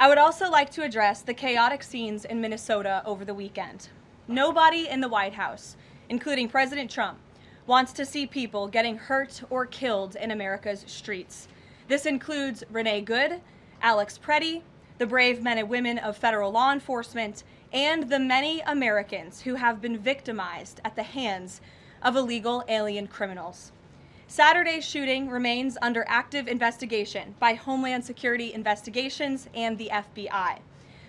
I would also like to address the chaotic scenes in Minnesota over the weekend. Nobody in the White House, including President Trump, wants to see people getting hurt or killed in America's streets. This includes Renee Good, Alex Pretti, the brave men and women of federal law enforcement, and the many Americans who have been victimized at the hands of illegal alien criminals. Saturday's shooting remains under active investigation by Homeland Security Investigations and the FBI.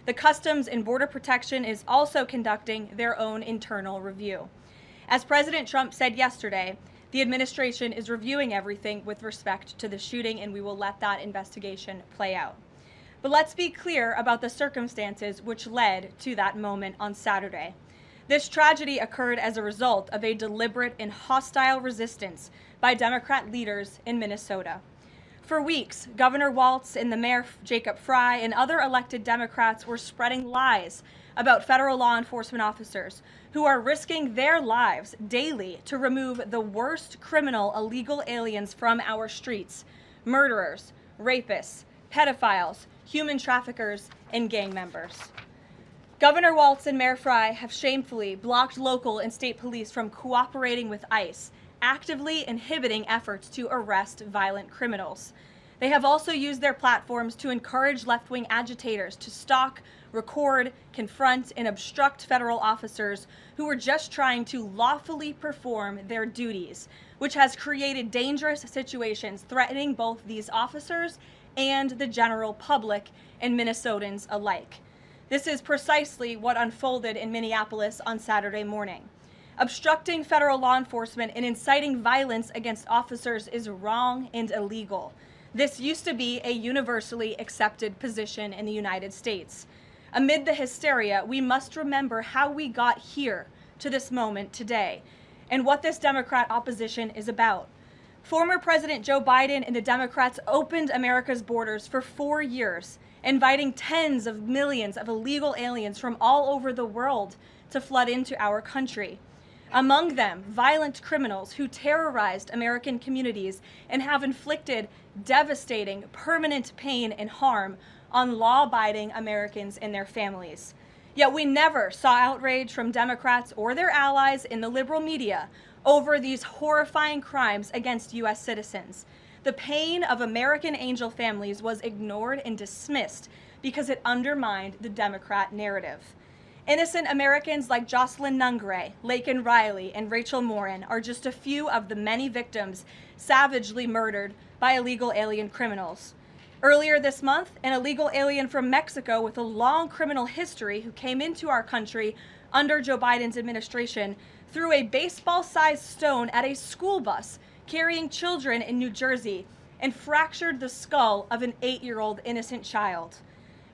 The Customs and Border Protection is also conducting their own internal review. As President Trump said yesterday, the administration is reviewing everything with respect to the shooting, and we will let that investigation play out. But let's be clear about the circumstances which led to that moment on Saturday. This tragedy occurred as a result of a deliberate and hostile resistance by Democrat leaders in Minnesota. For weeks, Governor Walz and the Mayor Jacob Frey and other elected Democrats were spreading lies about federal law enforcement officers who are risking their lives daily to remove the worst criminal illegal aliens from our streets: murderers, rapists, pedophiles, human traffickers, and gang members. Governor Walz and Mayor Frey have shamefully blocked local and state police from cooperating with ICE, actively inhibiting efforts to arrest violent criminals. They have also used their platforms to encourage left-wing agitators to stalk, record, confront, and obstruct federal officers who are just trying to lawfully perform their duties, which has created dangerous situations threatening both these officers and the general public and Minnesotans alike. This is precisely what unfolded in Minneapolis on Saturday morning. Obstructing federal law enforcement and inciting violence against officers is wrong and illegal. This used to be a universally accepted position in the United States. Amid the hysteria, we must remember how we got here to this moment today and what this Democrat opposition is about. Former President Joe Biden and the Democrats opened America's borders for 4 years, inviting tens of millions of illegal aliens from all over the world to flood into our country. Among them, violent criminals who terrorized American communities and have inflicted devastating, permanent pain and harm on law-abiding Americans and their families. Yet we never saw outrage from Democrats or their allies in the liberal media over these horrifying crimes against U.S. citizens. The pain of American angel families was ignored and dismissed because it undermined the Democrat narrative. Innocent Americans like Jocelyn Nungray, Laken Riley, and Rachel Morin are just a few of the many victims savagely murdered by illegal alien criminals. Earlier this month, an illegal alien from Mexico with a long criminal history who came into our country under Joe Biden's administration threw a baseball-sized stone at a school bus carrying children in New Jersey and fractured the skull of an 8-year-old innocent child.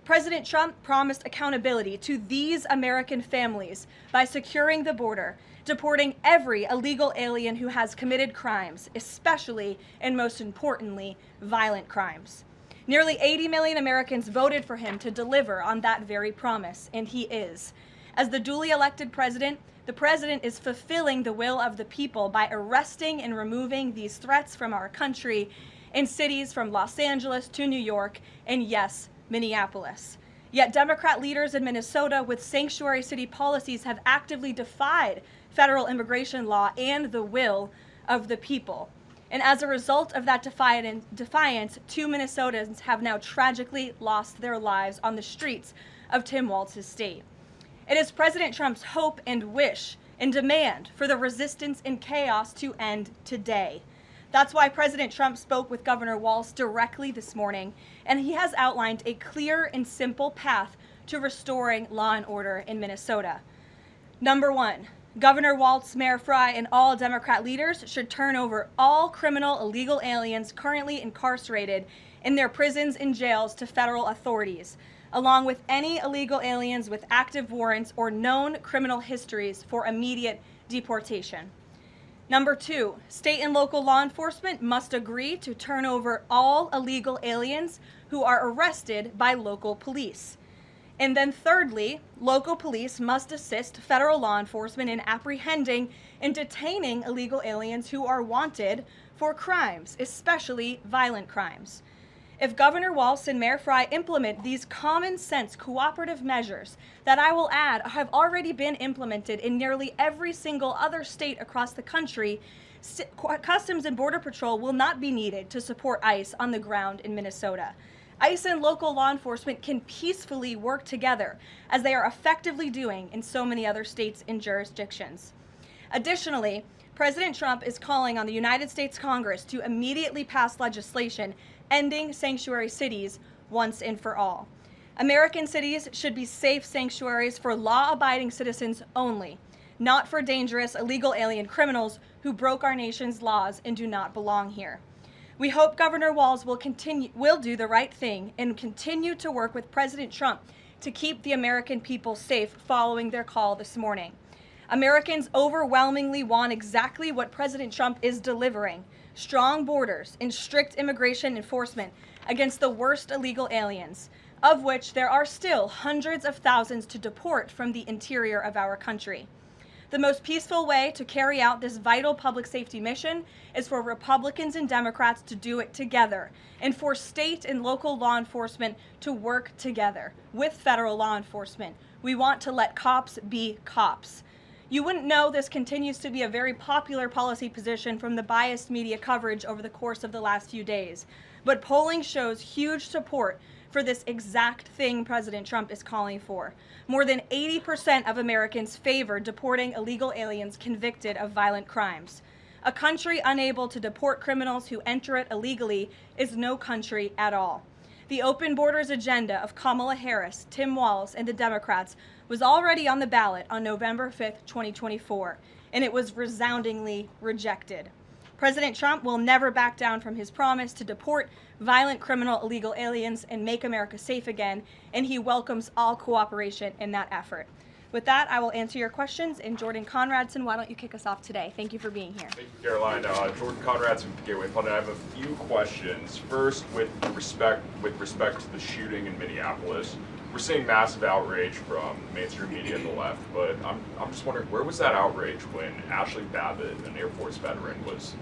President Trump promised accountability to these American families by securing the border, deporting every illegal alien who has committed crimes, especially and most importantly, violent crimes. Nearly 80 million Americans voted for him to deliver on that very promise, and he is. As the duly elected president, the president is fulfilling the will of the people by arresting and removing these threats from our country in cities from Los Angeles to New York and, yes, Minneapolis. Yet Democrat leaders in Minnesota with sanctuary city policies have actively defied federal immigration law and the will of the people. And as a result of that defiance, 2 Minnesotans have now tragically lost their lives on the streets of Tim Walz's state. It is President Trump's hope and wish and demand for the resistance and chaos to end today. That's why President Trump spoke with Governor Walz directly this morning, and he has outlined a clear and simple path to restoring law and order in Minnesota. Number 1, Governor Walz, Mayor Frey, and all Democrat leaders should turn over all criminal illegal aliens currently incarcerated in their prisons and jails to federal authorities, along with any illegal aliens with active warrants or known criminal histories for immediate deportation. Number 2, state and local law enforcement must agree to turn over all illegal aliens who are arrested by local police. And then thirdly, local police must assist federal law enforcement in apprehending and detaining illegal aliens who are wanted for crimes, especially violent crimes. If Governor Walz and Mayor Frey implement these common sense cooperative measures that I will add have already been implemented in nearly every single other state across the country, Customs and Border Patrol will not be needed to support ICE on the ground in Minnesota. ICE and local law enforcement can peacefully work together, as they are effectively doing in so many other states and jurisdictions. Additionally, President Trump is calling on the United States Congress to immediately pass legislation ending sanctuary cities once and for all. American cities should be safe sanctuaries for law-abiding citizens only, not for dangerous illegal alien criminals who broke our nation's laws and do not belong here. We hope Governor Walz will do the right thing and continue to work with President Trump to keep the American people safe following their call this morning. Americans overwhelmingly want exactly what President Trump is delivering: strong borders and strict immigration enforcement against the worst illegal aliens, of which there are still hundreds of thousands to deport from the interior of our country. The most peaceful way to carry out this vital public safety mission is for Republicans and Democrats to do it together, and for state and local law enforcement to work together with federal law enforcement. We want to let cops be cops. You wouldn't know this continues to be a very popular policy position from the biased media coverage over the course of the last few days, but polling shows huge support for this exact thing President Trump is calling for. More than 80% of Americans favor deporting illegal aliens convicted of violent crimes. A country unable to deport criminals who enter it illegally is no country at all. The open borders agenda of Kamala Harris, Tim Walz, and the Democrats was already on the ballot on November 5th, 2024, and it was resoundingly rejected. President Trump will never back down from his promise to deport violent criminal illegal aliens and make America safe again, and he welcomes all cooperation in that effort. With that, I will answer your questions. And Jordan Conradson, why don't you kick us off today? Thank you for being here. Thank you, Caroline. Jordan Conradson from Gateway Pundit. I have a few questions. First, with respect to the shooting in Minneapolis, we're seeing massive outrage from mainstream media and the left, but I'm just wondering, where was that outrage when Ashley Babbitt, an Air Force veteran, was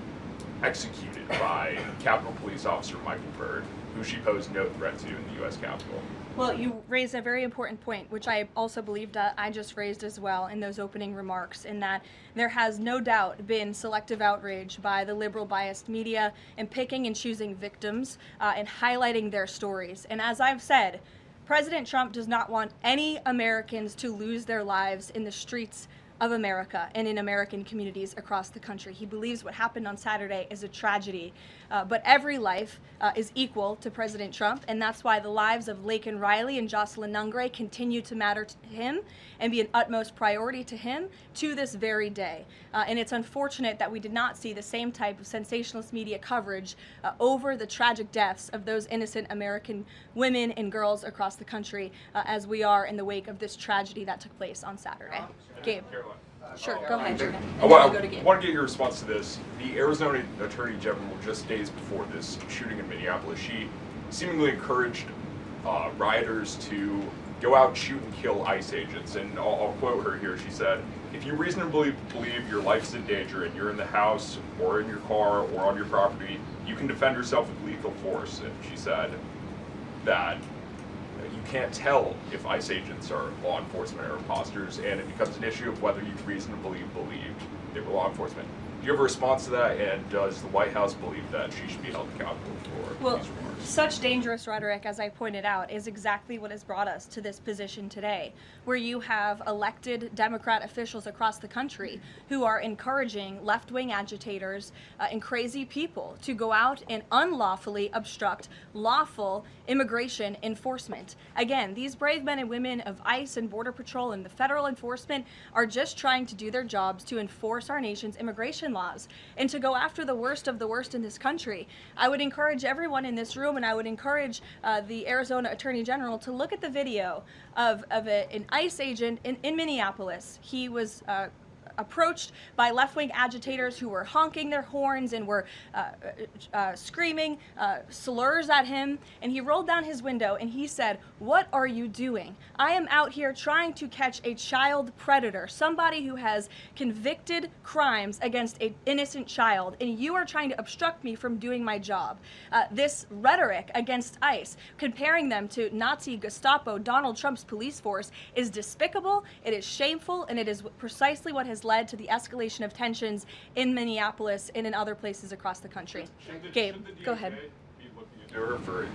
executed by Capitol Police Officer Michael Byrd, who she posed no threat to in the U.S. Capitol? Well, you raised a very important point, which I also believed I just raised as well in those opening remarks, in that there has no doubt been selective outrage by the liberal biased media in picking and choosing victims and highlighting their stories. And as I've said, President Trump does not want any Americans to lose their lives in the streets of America and in American communities across the country. He believes what happened on Saturday is a tragedy, but every life is equal to President Trump, and that's why the lives of Laken Riley and Jocelyn Nungray continue to matter to him and be an utmost priority to him to this very day. And it's unfortunate that we did not see the same type of sensationalist media coverage over the tragic deaths of those innocent American women and girls across the country as we are in the wake of this tragedy that took place on Saturday. Gabe. Sure, go ahead, Jordan. I want to get your response to this. The Arizona Attorney General, just days before this shooting in Minneapolis, she seemingly encouraged rioters to go out, shoot, and kill ICE agents. And I'll quote her here. She said, "If you reasonably believe your life's in danger and you're in the house or in your car or on your property, you can defend yourself with lethal force." And she said that you can't tell if ICE agents are law enforcement or imposters, and it becomes an issue of whether you reasonably believed they were law enforcement. Do you have a response to that, and does the White House believe that she should be held accountable for these remarks? Such dangerous rhetoric, as I pointed out, is exactly what has brought us to this position today, where you have elected Democrat officials across the country who are encouraging left-wing agitators and crazy people to go out and unlawfully obstruct lawful immigration enforcement. Again, these brave men and women of ICE and Border Patrol and the federal enforcement are just trying to do their jobs to enforce our nation's immigration laws and to go after the worst of the worst in this country. I would encourage everyone in this room, and I would encourage the Arizona Attorney General to look at the video of an ICE agent in Minneapolis. He was approached by left-wing agitators who were honking their horns and were screaming slurs at him. And he rolled down his window and he said, "What are you doing? I am out here trying to catch a child predator, somebody who has convicted crimes against an innocent child, and you are trying to obstruct me from doing my job." This rhetoric against ICE, comparing them to Nazi Gestapo, Donald Trump's police force, is despicable, it is shameful, and it is precisely what has led to the escalation of tensions in Minneapolis and in other places across the country. Gabe, go ahead. Be looking into her for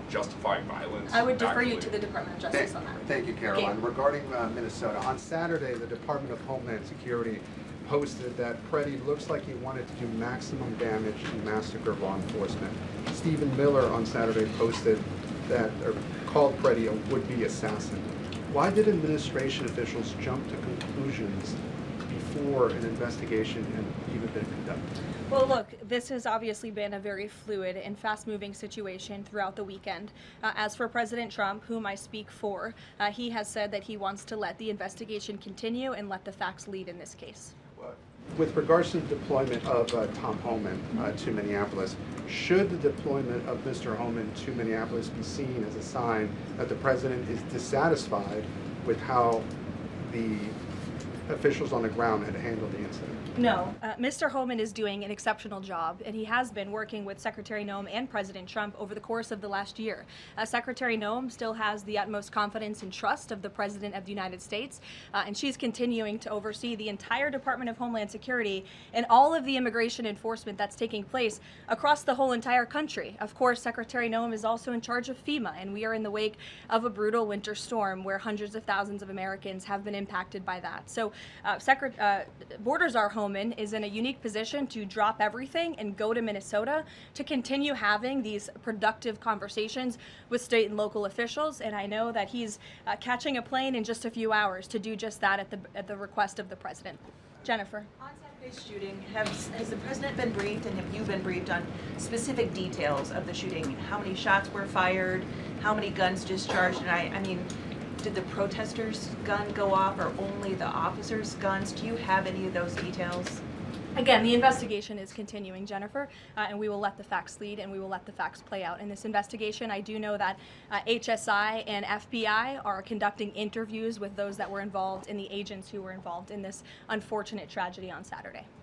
justifying violence? I would defer you to the Department of Justice on that. Thank you, Karoline. Regarding Minnesota, on Saturday, the Department of Homeland Security posted that Pretti looks like he wanted to do maximum damage and massacre law enforcement. Stephen Miller on Saturday posted that, or called Pretti a would-be assassin. Why did administration officials jump to conclusions before an investigation had even been conducted? Well, look, this has obviously been a very fluid and fast-moving situation throughout the weekend. As for President Trump, whom I speak for, he has said that he wants to let the investigation continue and let the facts lead in this case. With regards to the deployment of Tom Homan to Minneapolis, should the deployment of Mr. Homan to Minneapolis be seen as a sign that the president is dissatisfied with how the officials on the ground had handled the incident? No, Mr. Homan is doing an exceptional job, and he has been working with Secretary Noem and President Trump over the course of the last year. Secretary Noem still has the utmost confidence and trust of the President of the United States, and she's continuing to oversee the entire Department of Homeland Security and all of the immigration enforcement that's taking place across the whole entire country. Of course, Secretary Noem is also in charge of FEMA, and we are in the wake of a brutal winter storm where hundreds of thousands of Americans have been impacted by that. So Borders Are Homan is in a unique position to drop everything and go to Minnesota to continue having these productive conversations with state and local officials. And I know that he's catching a plane in just a few hours to do just that at the request of the president. Jennifer. On Saturday's shooting, has the president been briefed, and have you been briefed on specific details of the shooting? How many shots were fired? How many guns discharged? And I mean, did the protesters' gun go off, or only the officers' guns? Do you have any of those details? Again, the investigation is continuing, Jennifer, and we will let the facts lead and we will let the facts play out in this investigation. I do know that HSI and FBI are conducting interviews with those that were involved and the agents who were involved in this unfortunate tragedy on Saturday.